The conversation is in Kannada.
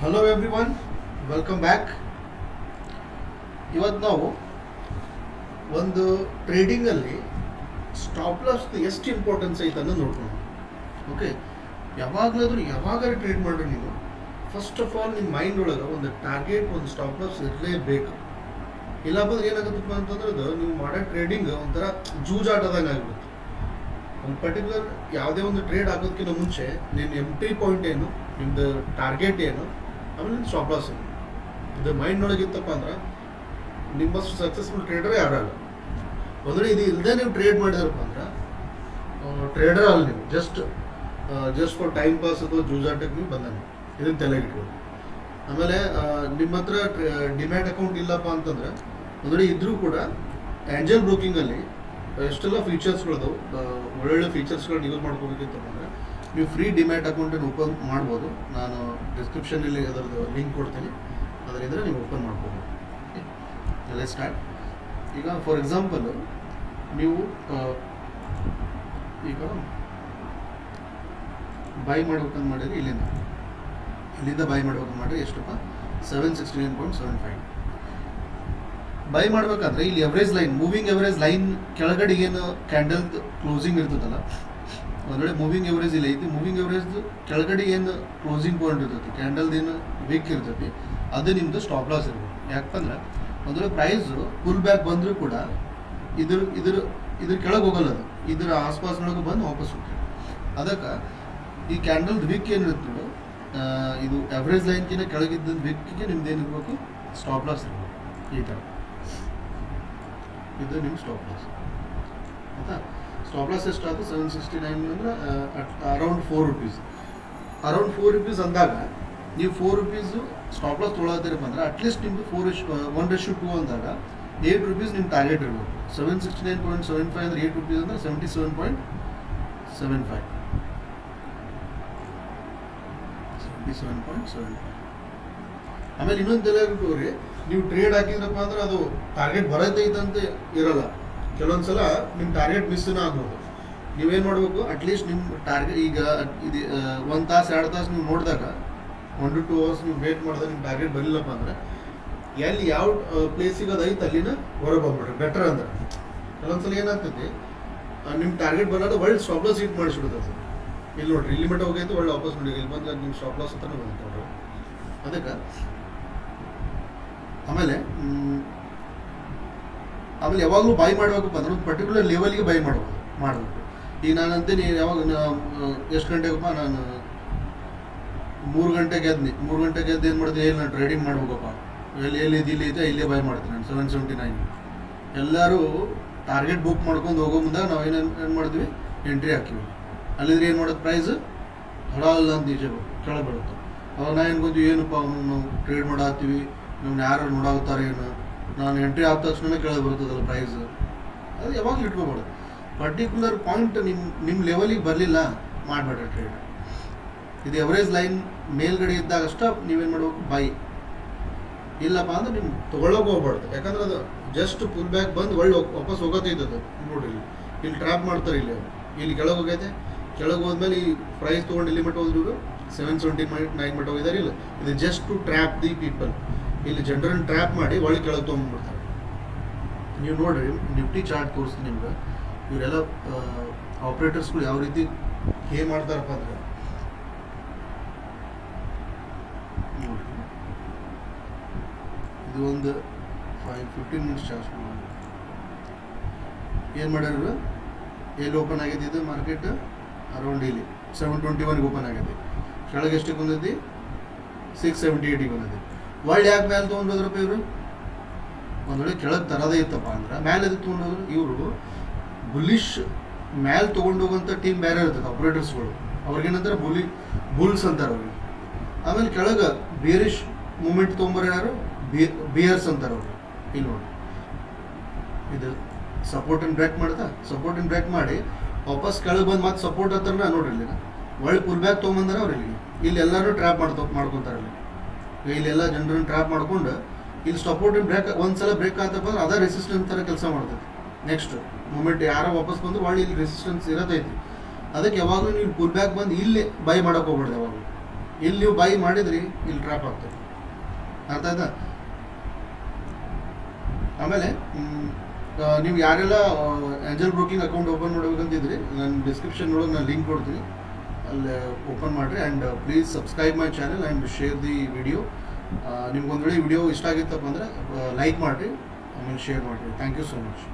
Hello every one, welcome back. ಇವತ್ತು ನಾವು ಒಂದು ಟ್ರೇಡಿಂಗಲ್ಲಿ ಸ್ಟಾಪ್ ಲಾಸ್ ಎಷ್ಟು ಇಂಪಾರ್ಟೆನ್ಸ್ ಐತೆ ಅನ್ನೋದು ನೋಡ್ಕೊಂಡು. ಓಕೆ, ಯಾವಾಗಾದ್ರೂ ಟ್ರೇಡ್ ಮಾಡ್ರಿ ನೀವು, ಫಸ್ಟ್ ಆಫ್ ಆಲ್ ನಿಮ್ಮ ಮೈಂಡ್ ಒಳಗೆ ಒಂದು ಟಾರ್ಗೆಟ್, ಒಂದು ಸ್ಟಾಪ್ ಲಾಸ್ ಇರಲೇಬೇಕು. ಇಲ್ಲ ಬಂದ್ರೆ ಏನಾಗುತ್ತಪ್ಪ ಅಂತಂದ್ರೆ ಅದು ನೀವು ಮಾಡೋ ಟ್ರೇಡಿಂಗ್ ಒಂಥರ ಜೂಜಾಟದಂಗೆ ಆಗಿಬಿಡುತ್ತೆ. ಒಂದು ಪರ್ಟಿಕ್ಯುಲರ್ ಯಾವುದೇ ಒಂದು ಟ್ರೇಡ್ ಆಗೋದಕ್ಕಿಂತ ಮುಂಚೆ ನಿನ್ನ ಎಂಟ್ರಿ ಪಾಯಿಂಟ್ ಏನು, ನಿಮ್ಮದು ಟಾರ್ಗೆಟ್ ಏನು, ಆಮೇಲೆ ನಿಮ್ಮ ಸ್ಟಾಪ್ ಲಾಸ್ ಏನು, ಇದು ಮೈಂಡ್ನೊಳಗೆ ಇತ್ತಪ್ಪ ಅಂದ್ರೆ ನಿಮ್ಮಷ್ಟು ಸಕ್ಸಸ್ಫುಲ್ ಟ್ರೇಡರೇ ಯಾರಲ್ಲ. ಅಂದರೆ ಇದು ಇಲ್ಲದೆ ನೀವು ಟ್ರೇಡ್ ಮಾಡಿದ್ರಪ್ಪ ಅಂದ್ರೆ ಟ್ರೇಡರ್ ಅಲ್ಲ ನೀವು, ಜಸ್ಟ್ ಫಾರ್ ಟೈಮ್ ಪಾಸ್ ಅಥವಾ ಜೂಜಾಟಕ್ಕೆ ನೀವು ಬಂದ ನೀವು ಇದನ್ನು ತಲೆಗೆ ಇಟ್ಕೊಂಡು. ಆಮೇಲೆ ನಿಮ್ಮ ಹತ್ರ ಡಿಮ್ಯಾಟ್ ಅಕೌಂಟ್ ಇಲ್ಲಪ್ಪ ಅಂತಂದ್ರೆ ಅಂದರೆ ಇದ್ರೂ ಕೂಡ ಆ್ಯಂಜಲ್ ಬ್ರೋಕಿಂಗಲ್ಲಿ ಎಷ್ಟೆಲ್ಲ ಫೀಚರ್ಸ್ಗಳದವು, ಒಳ್ಳೊಳ್ಳೆ ಫೀಚರ್ಸ್ಗಳನ್ನ ಯೂಸ್ ಮಾಡ್ಕೋಬೇಕಿತ್ತು ಅಂದರೆ ನೀವು ಫ್ರೀ ಡಿಮ್ಯಾಟ್ ಅಕೌಂಟನ್ನು ಓಪನ್ ಮಾಡ್ಬೋದು. ನಾನು ಡಿಸ್ಕ್ರಿಪ್ಷನಲ್ಲಿ ಅದರದ್ದು ಲಿಂಕ್ ಕೊಡ್ತೀನಿ, ಅದರಿಂದ ನೀವು ಓಪನ್ ಮಾಡ್ಬೋದು. ಎಲ್ಲ ಸ್ಟಾರ್ಟ್. ಈಗ ಫಾರ್ ಎಕ್ಸಾಂಪಲ್ ನೀವು ಈಗ ಬೈ ಮಾಡ್ಬೇಕಂತ ಮಾಡಿದ್ರೆ ಇಲ್ಲಿಂದ ಬೈ ಮಾಡ್ಬೇಕಂತ ಮಾಡಿದ್ರೆ ಎಷ್ಟಪ್ಪ, 769.75. ಬೈ ಮಾಡ್ಬೇಕಾದ್ರೆ ಇಲ್ಲಿ average line, moving average line ಕೆಳಗಡೆ ಏನು ಕ್ಯಾಂಡಲ್ ಕ್ಲೋಸಿಂಗ್ ಇರ್ತದಲ್ಲ, ಒಂದೊಳ್ಳೆ ಮೂವಿಂಗ್ ಎವರೇಜ್ ಇಲ್ಲ ಐತಿ. ಮೂವಿಂಗ್ ಎವರೇಜ್ ಕೆಳಗಡೆ ಏನು ಕ್ಲೋಸಿಂಗ್ ಪಾಯಿಂಟ್ ಇರ್ತೈತಿ, ಕ್ಯಾಂಡಲ್ದು ಏನು ವೀಕ್ ಇರ್ತೈತಿ, ಅದು ನಿಮ್ಮದು ಸ್ಟಾಪ್ ಲಾಸ್ ಇರ್ಬೋದು. ಯಾಕಂದ್ರೆ ಒಂದೊಳ್ಳೆ ಪ್ರೈಸು ಫುಲ್ ಬ್ಯಾಕ್ ಬಂದರೂ ಕೂಡ ಇದ್ರ ಕೆಳಗೆ ಹೋಗಲ್ಲ, ಅದು ಇದರ ಆಸ್ಪಾಸ್ನೊಳಗೆ ಬಂದು ವಾಪಸ್ ಹೋಗ್ತದೆ. ಅದಕ್ಕೆ ಈ ಕ್ಯಾಂಡಲ್ದು ವಿಕ್ ಏನಿರುತ್ತೆ ನೋಡು, ಇದು ಎವರೇಜ್ ಲೈನ್ಕಿಂತ ಕೆಳಗಿದ್ದ ವಿಕ್ಕಿಗೆ ನಿಮ್ದು ಏನಿರ್ಬೇಕು, ಸ್ಟಾಪ್ ಲಾಸ್ ಇರ್ಬೇಕು. ಈ ಥರ ಇದು ನಿಮ್ಮ ಸ್ಟಾಪ್ ಲಾಸ್ ಆಯಿತಾ. ಸ್ಟಾಪ್ ಲಾಸ್ ಎಷ್ಟಾಯ್ತು, 769 ಅಂದರೆ ಅರೌಂಡ್ 4 rupees. ಅರೌಂಡ್ 4 rupees ಅಂದಾಗ ನೀವು 4 rupees ಸ್ಟಾಪ್ ಲಾಸ್ ತೊಗೊಳತ್ತೀರಪ್ಪ ಅಂದ್ರೆ ಅಟ್ಲೀಸ್ಟ್ ನಿಮ್ಮದು 1:2 ಅಂದಾಗ 8 rupees ನಿಮ್ಮ ಟಾರ್ಗೆಟ್ ಇರಬೇಕು. 769.75 ಅಂದರೆ 8 rupees ಅಂದರೆ 77.75. ಆಮೇಲೆ ಇನ್ನೊಂದು ತಲೆಯಾಗ್ಬಿಟ್ಟು ನೀವು ಟ್ರೇಡ್ ಹಾಕಿದ್ರಪ್ಪ ಅಂದ್ರೆ ಅದು ಟಾರ್ಗೆಟ್ ಬರತೈತಂತೆ ಇರಲ್ಲ. ಕೆಲವೊಂದು ಸಲ ನಿಮ್ಮ ಟಾರ್ಗೆಟ್ ಮಿಸ್ಸೂ ಆಗ್ಬೋದು. ನೀವೇನು ಮಾಡಬೇಕು, ಅಟ್ಲೀಸ್ಟ್ ನಿಮ್ಮ ಟಾರ್ಗೆಟ್ ಈಗ ಇದು 1 ತಾಸು 2 ತಾಸು ನೀವು ನೋಡಿದಾಗ 1 to 2 hours ನೀವು ವೇಟ್ ಮಾಡಿದಾಗ ನಿಮ್ಮ ಟಾರ್ಗೆಟ್ ಬರಲಿಲ್ಲಪ್ಪ ಅಂದರೆ ಎಲ್ಲಿ ಯಾವ ಪ್ಲೇಸಿಗೆ ಅದು ಐತೆ ಅಲ್ಲಿನ ಹೊರಗೆ ಬಂದ್ಬಿಡ್ರಿ ಬೆಟರ್ ಅಂದ್ರೆ. ಕೆಲವೊಂದು ಸಲ ಏನಾಗ್ತೈತಿ, ನಿಮ್ಮ ಟಾರ್ಗೆಟ್ ಬರೋದು ಒಳ್ಳೆ ಸ್ಟಾಪ್ ಲಾಸ್ ಹೀಟ್ ಮಾಡಿಸ್ಬಿಡ್ತದೆ. ಇಲ್ಲಿ ನೋಡ್ರಿ, ಇಲ್ಲಿ ಮಟ್ಟ ಹೋಗೈತೆ, ಒಳ್ಳೆ ವಾಪಸ್ ನೋಡಿ ಇಲ್ಲಿ ಬಂದಾಗ ನಿಮ್ಮ ಸ್ಟಾಪ್ ಲಾಸ್ ಹತ್ರನೇ ಬಂತು ನೋಡ್ರಿ. ಅದಕ್ಕೆ ಆಮೇಲೆ ಯಾವಾಗಲೂ ಬೈ ಮಾಡಬೇಕಪ್ಪ ಅಂದ್ರೆ ಒಂದು ಪರ್ಟಿಕ್ಯುಲರ್ ಲೆವೆಲ್ಗೆ ಬೈ ಮಾಡಬೇಕು. ಈಗ ನಾನಂತೀನಿ ಯಾವಾಗ ಎಷ್ಟು ಗಂಟೆಗಪ್ಪ, ನಾನು 3 ಗಂಟೆಗೆ ಎದ್ದು ಏನು ಮಾಡಿದೆ, ನಾನು ಟ್ರೇಡಿಂಗ್ ಮಾಡ್ಬೇಕಪ್ಪ, ಇಲ್ಲಿ ಐತೆ ಇಲ್ಲೇ ಬೈ ಮಾಡ್ತೀನಿ ನಾನು 779. ಎಲ್ಲರೂ ಟಾರ್ಗೆಟ್ ಬುಕ್ ಮಾಡ್ಕೊಂಡು ಹೋಗೋ ಮುಂದಾಗ ನಾವು ಏನು ಮಾಡಿದ್ವಿ, ಎಂಟ್ರಿ ಹಾಕಿವಿ. ಅಲ್ಲಿದ್ರೆ ಏನು ಮಾಡೋದು, ಪ್ರೈಸ್ ಹಡಲ್ಲ ಅಂತ ಈಚೆ ಕೆಳಗೆ ಬರುತ್ತೆ. ಅವಾಗ ನಾ ಏನು ಏನಪ್ಪ ನಾವು ಟ್ರೇಡ್ ಮಾಡಾಕ್ತೀವಿ, ನಮ್ಮನ್ನ ಯಾರು ನೋಡಾಗುತ್ತಾರೆ ಏನು, ನಾನು ಎಂಟ್ರಿ ಆದ ತಕ್ಷಣ ಕೆಳಗೆ ಬರ್ತದಲ್ಲ ಪ್ರೈಸ್. ಅದು ಯಾವಾಗಲೂ ಇಟ್ಕೊಬಾರ್ದು. ಪರ್ಟಿಕ್ಯುಲರ್ ಪಾಯಿಂಟ್ ನಿಮ್ಮ ಲೆವೆಲಿಗೆ ಬರಲಿಲ್ಲ ಮಾಡಬೇಡ್ರಿ ಟ್ರೇಡ್. ಇದು ಎವರೇಜ್ ಲೈನ್ ಮೇಲ್ಗಡೆ ಇದ್ದಾಗ ಅಷ್ಟ ನೀವೇನು ಮಾಡ್ಬೇಕು, ಬೈ. ಇಲ್ಲಪ್ಪ ಅಂದ್ರೆ ನೀವು ತೊಗೊಳಕ್ಕೆ ಹೋಗ್ಬಾರ್ದು. ಯಾಕಂದ್ರೆ ಅದು ಜಸ್ಟ್ ಫುಲ್ ಬ್ಯಾಕ್ ಬಂದು ಒಳ್ಳೆ ವಾಪಸ್ ಹೋಗೋತೈತದು. ನೋಡಿರಿ ಇಲ್ಲಿ ಟ್ರ್ಯಾಪ್ ಮಾಡ್ತಾರೆ, ಇಲ್ಲಿ ಕೆಳಗೆ ಹೋಗೈತೆ, ಕೆಳಗೆ ಹೋದ್ಮೇಲೆ ಈ ಪ್ರೈಸ್ ತೊಗೊಂಡು ಇಲ್ಲಿ ಮಟ್ಟ ಹೋದ್ರು 779 ಮಟ್ಟ ಹೋಗಿದ್ದಾರೆ. ಇಲ್ಲ, ಇದು just to trap the people. ಇಲ್ಲಿ ಜನರನ್ನು ಟ್ರ್ಯಾಪ್ ಮಾಡಿ ಒಳ್ಳೆ ಕೆಳಗೆ ತೊಗೊಂಡ್ಬಿಡ್ತಾರೆ. ನೀವು ನೋಡ್ರಿ, ನಿಫ್ಟಿ ಚಾರ್ಟ್ ತೋರಿಸ್ತೀನಿ ನಿಮ್ಗೆ. ಇವರೆಲ್ಲ ಆಪ್ರೇಟರ್ಸ್ಗಳು ಯಾವ ರೀತಿ ಹೇಗೆ ಮಾಡ್ತಾರಪ್ಪ ಅಂದ್ರೆ ನೋಡ್ರಿ, ಇದು ಒಂದು 15 minutes ಚಾರ್ಜ್ ಮಾಡಿ ಏನು ಮಾಡ್ಯಾರ, ಎಲ್ಲಿ ಓಪನ್ ಆಗೈತಿ ಇದು ಮಾರ್ಕೆಟ್, ಅರೌಂಡ್ ಇಲ್ಲಿ 721ಗೆ ಓಪನ್ ಆಗೈತಿ. ಕೆಳಗೆ ಎಷ್ಟಕ್ಕೆ ಬಂದೈತಿ, 678ಗೆ ಬಂದೈತಿ. ಒಳ್ಳೆ ಯಾಕೆ ಮೇಲೆ ತೊಗೊಂಡೋದ್ರಪ್ಪ ಇವರು, ಒಂದು ವೇಳೆ ಕೆಳಗೆ ತರದೇ ಇತ್ತಪ್ಪ ಅಂದ್ರೆ ಮೇಲೆ ಅದಕ್ಕೆ ತೊಗೊಂಡೋದ್ರು. ಇವರು ಬುಲಿಶ್ ಮ್ಯಾಲೆ ತೊಗೊಂಡೋಗಂಥ ಟೀಮ್ ಬೇರೆ ಇರ್ತದೆ, ಆಪ್ರೇಟರ್ಸ್ಗಳು. ಅವ್ರಿಗೇನಂತಾರೆ ಬುಲ್ಸ್ ಅಂತಾರೆ ಅವ್ರಿಗೆ. ಆಮೇಲೆ ಕೆಳಗೆ ಬೇರಿಶ್ ಮೂಮೆಂಟ್ ತೊಗೊಂಬರ ಯಾರು, ಬಿಯರ್ಸ್ ಅಂತಾರೆ ಅವ್ರು. ಇಲ್ಲಿ ನೋಡಿ, ಇದು ಸಪೋರ್ಟ್ ಅಂಡ್ ಬ್ರೇಕ್ ಮಾಡ್ತಾ, ಸಪೋರ್ಟ್ ಅಂಡ್ ಬ್ರೇಕ್ ಮಾಡಿ ವಾಪಸ್ ಕೆಳಗೆ ಬಂದು ಮತ್ತೆ ಸಪೋರ್ಟ್ ಹತ್ರನ ನೋಡ್ರಿ, ಇಲ್ಲಿ ಒಳ್ಳೆ ಫುಲ್ ಬ್ಯಾಕ್ ತೊಗೊಂಬಂದಾರೆ ಅವ್ರು. ಇಲ್ಲಿ ಎಲ್ಲರೂ ಟ್ರ್ಯಾಪ್ ಮಾಡ್ಕೊತಾರೆ. ಇಲ್ಲೆಲ್ಲ ಜನರನ್ನು ಟ್ರ್ಯಾಪ್ ಮಾಡ್ಕೊಂಡು ಇಲ್ಲಿ ಸಪೋರ್ಟ್ ಅಂಡ್ ಬ್ರೇಕ್ ಒಂದ್ಸಲ ಬ್ರೇಕ್ ಆತಪ್ಪ ಅಂದ್ರೆ ಅದೇ ರೆಸಿಸ್ಟೆನ್ಸ್ ಥರ ಕೆಲಸ ಮಾಡ್ತೈತಿ. ನೆಕ್ಸ್ಟ್ ಮೂಮೆಂಟ್ ಯಾರೋ ವಾಪಸ್ ಬಂದು ಒಳ್ಳೆ ಇಲ್ಲಿ ರೆಸಿಸ್ಟೆನ್ಸ್ ಇರತೈತಿ. ಅದಕ್ಕೆ ಯಾವಾಗಲೂ ನೀವು ಫುಲ್ ಬ್ಯಾಕ್ ಬಂದು ಇಲ್ಲಿ ಬೈ ಮಾಡೋಕೆ ಹೋಗ್ಬಾರ್ದು. ಯಾವಾಗಲೂ ಇಲ್ಲಿ ನೀವು ಬೈ ಮಾಡಿದ್ರಿ ಇಲ್ಲಿ ಟ್ರ್ಯಾಪ್ ಆಗ್ತದೆ. ಅರ್ಥ ಆಯ್ತಾ? ಆಮೇಲೆ ನೀವು ಯಾರೆಲ್ಲ ಏಂಜಲ್ ಬ್ರೋಕಿಂಗ್ ಅಕೌಂಟ್ ಓಪನ್ ಮಾಡ್ಬೇಕಂತಿದ್ರಿ, ನಾನು ಡಿಸ್ಕ್ರಿಪ್ಷನ್ ಒಳಗೆ ನಾನು ಲಿಂಕ್ ಕೊಡ್ತೀನಿ, ಅಲ್ಲಿ ಓಪನ್ ಮಾಡಿರಿ. And please subscribe my channel and share the video. ನಿಮ್ಗೊಂದು ವೇಳೆ ವಿಡಿಯೋ ಇಷ್ಟ ಆಗಿತ್ತಪ್ಪ ಅಂದರೆ ಲೈಕ್ ಮಾಡಿರಿ, ಆಮೇಲೆ ಶೇರ್ ಮಾಡಿರಿ. Thank you so much.